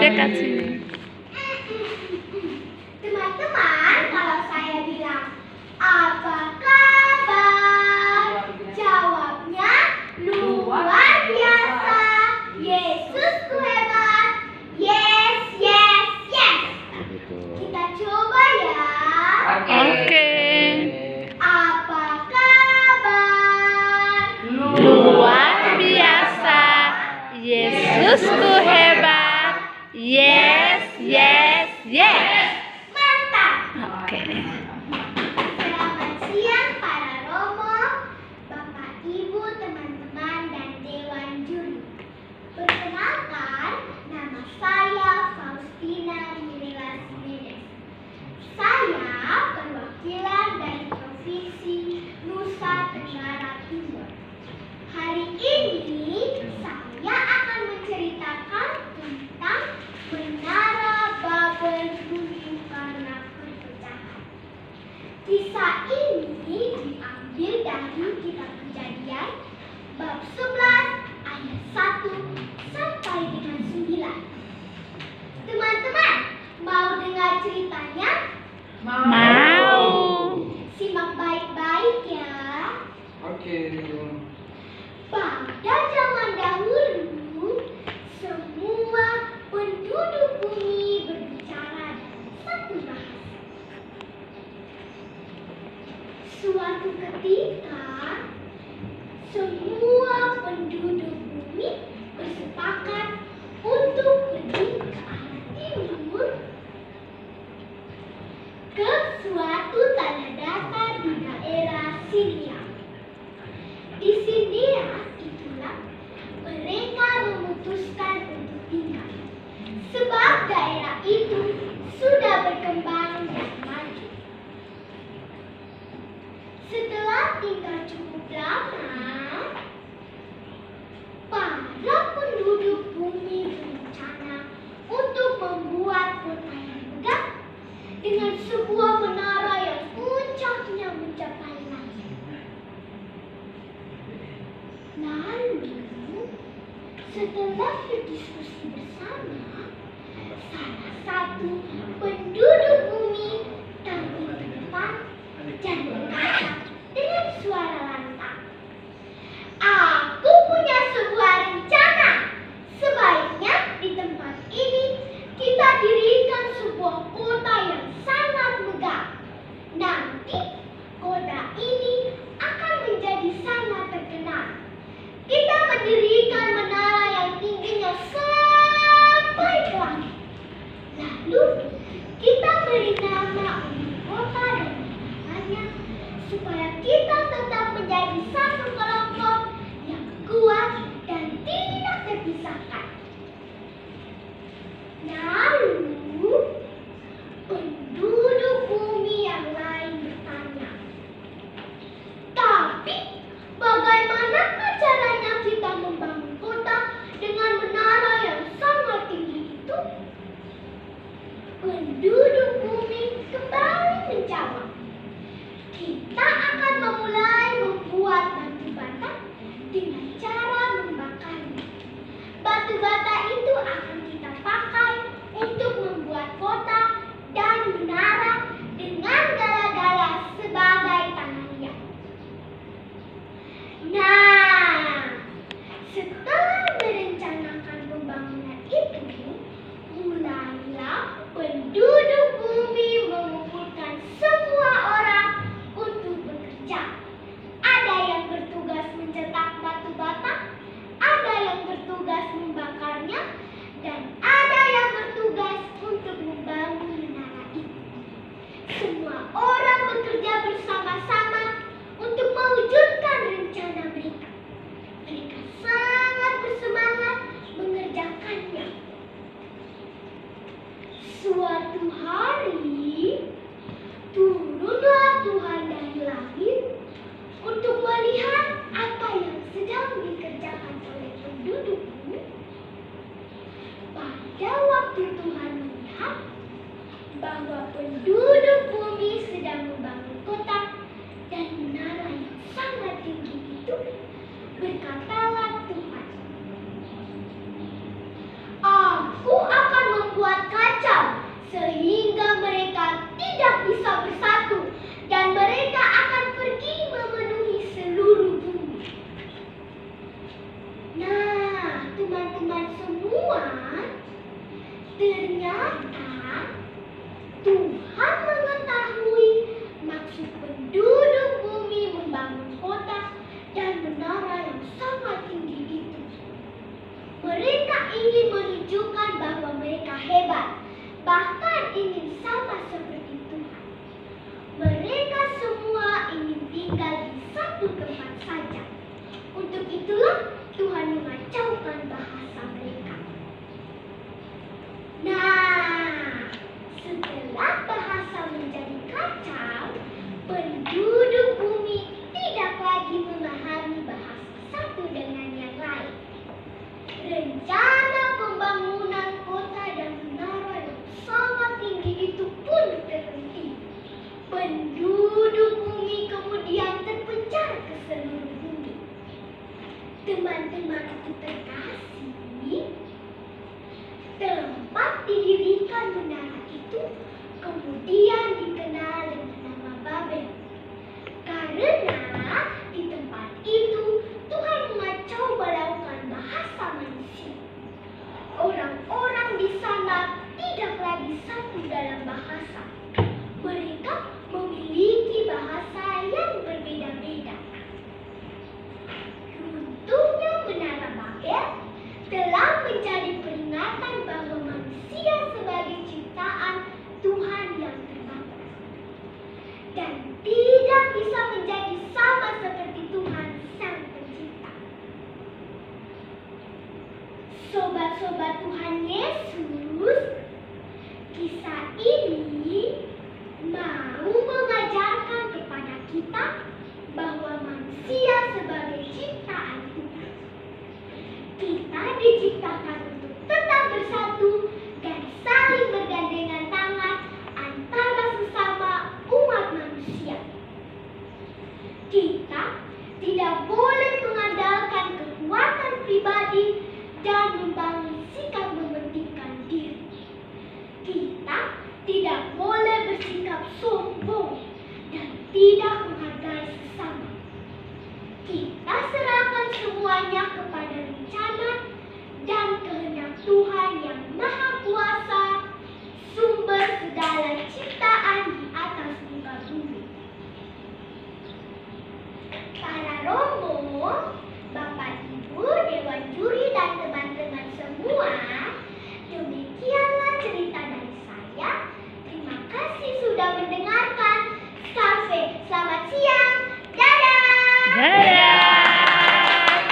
dekat sini. Teman-teman, kalau saya bilang apa kabar? Jawabnya luar biasa. Yesusku hebat. Yes, yes, yes. Kita coba ya. Oke. Apa kabar? Luar biasa. Yesusku hebat. Yes, yes, yes. Mantap. Oke. Selamat siang para romo, Bapak, Ibu, teman-teman, dan Dewan Juri. Perkenalkan, nama saya Faustina Mirela Simedes. Saya perwakilan dari Provinsi Nusa Tenggara Timur. Hari ini saya akan menceritakan tentang Menara Babel runtuh karena perpecahan. Kisah ini diambil dari Kitab Kejadian bab 11 ayat 1 sampai dengan 9. Teman-teman, mau dengar ceritanya? Mau. Simak baik-baik ya. Oke. Pada zaman dahulu, semua penduduk bumi berbicara dengan satu bahasa. Suatu ketika, semua penduduk bumi bersepakat untuk pergi ke arah timur ke suatu tanah datar di daerah Siria. Di Siria itulah mereka memutuskan untuk tinggal, sebab daerah itu sudah berkembang dan maju. Setelah tinggal cukup lama, para penduduk bumi berencana untuk membuat kota yang megah dengan sebuah menara yang puncaknya mencapai langit. Lalu, setelah berdiskusi bersama, salah satu penduduk bumi tampil ke depan dan berkata dengan suara lantang, "Aku punya sebuah rencana. Sebaiknya di tempat ini kita dirikan sebuah kota yang sangat megah. Nanti kota ini akan menjadi sangat terkenal. Kita mendirikan menara yang tingginya sampai ke langit. Lalu kita beri nama untuk kota dan menarannya supaya kita tetap menjadi satu kelompok yang kuat dan tidak terpisahkan." Lalu penduduk bumi yang lain bertanya, "Tapi bagaimanakah caranya kita membangun kota dengan menara yang sangat tinggi itu?" Penduduk bumi kembali menjawab, "Kita akan memulai membuat batu bata dengan cara membakarnya. Batu bata itu akan kita pakai untuk membuat kota dan menara dengan gala-gala sebagai tanah liat." Nah, setelah merencanakan pembangunan itu, mulailah penduduk bumi mengumpulkan semua orang untuk bekerja. Ada yang bertugas mencetak batu bata, ada yang bertugas membakarnya, dan ada yang bertugas untuk membangun menara itu. Semua orang bekerja bersama-sama untuk mewujudkan rencana mereka. Mereka sangat bersemangat mengerjakannya. Suatu hari, turunlah Tuhan dari langit untuk melihat apa yang sedang dikerjakan oleh penduduk bumi. Pada waktu Tuhan melihat bahwa penduduk bumi sedang membangun kota dan menara yang sangat tinggi itu, berkatalah Tuhan, "Aku akan Ternyata Tuhan mengetahui maksud penduduk bumi membangun kota dan menara yang sangat tinggi itu. Mereka ingin menunjukkan bahwa mereka hebat, bahkan ingin sama seperti Tuhan. Mereka semua ingin tinggal di satu tempat saja. Untuk itulah Tuhan mengacaukan bahasa mereka. Nah, setelah bahasa menjadi kacau, penduduk bumi tidak lagi memahami bahasa satu dengan yang lain. Rencana pembangunan kota dan menara yang sangat tinggi itu pun terhenti. Penduduk bumi kemudian terpencar ke seluruh bumi. Teman-temanku terkasih, tempat didirikan menara itu kemudian dikenal dengan nama Babel. Karena di tempat itu Tuhan mengacau balaukan bahasa manusia. Orang-orang di sana tidak lagi satu dalam bahasa. Mereka memiliki bahasa yang berbeda-beda. Runtuhnya menara Babel telah menjadi peringatan bahwa manusia sebagai ciptaan Tuhan yang terbatas dan tidak bisa menjadi sama seperti Tuhan Sang Pencipta. Sobat-sobat Tuhan Yesus, kisah ini mau mengajarkan kepada kita bahwa manusia sebagai ciptaan Tuhan. Kita diciptakan untuk tetap bersatu dan saling bergandengan tangan antara sesama umat manusia. Kita tidak boleh mengandalkan kekuatan pribadi dan membangun sikap mementingkan diri. Kita tidak boleh bersikap sombong dan tidak menghargai sesama. Kita serahkan semuanya kepada rencana dan kehendak Tuhan yang Maha Kuasa, sumber segala ciptaan.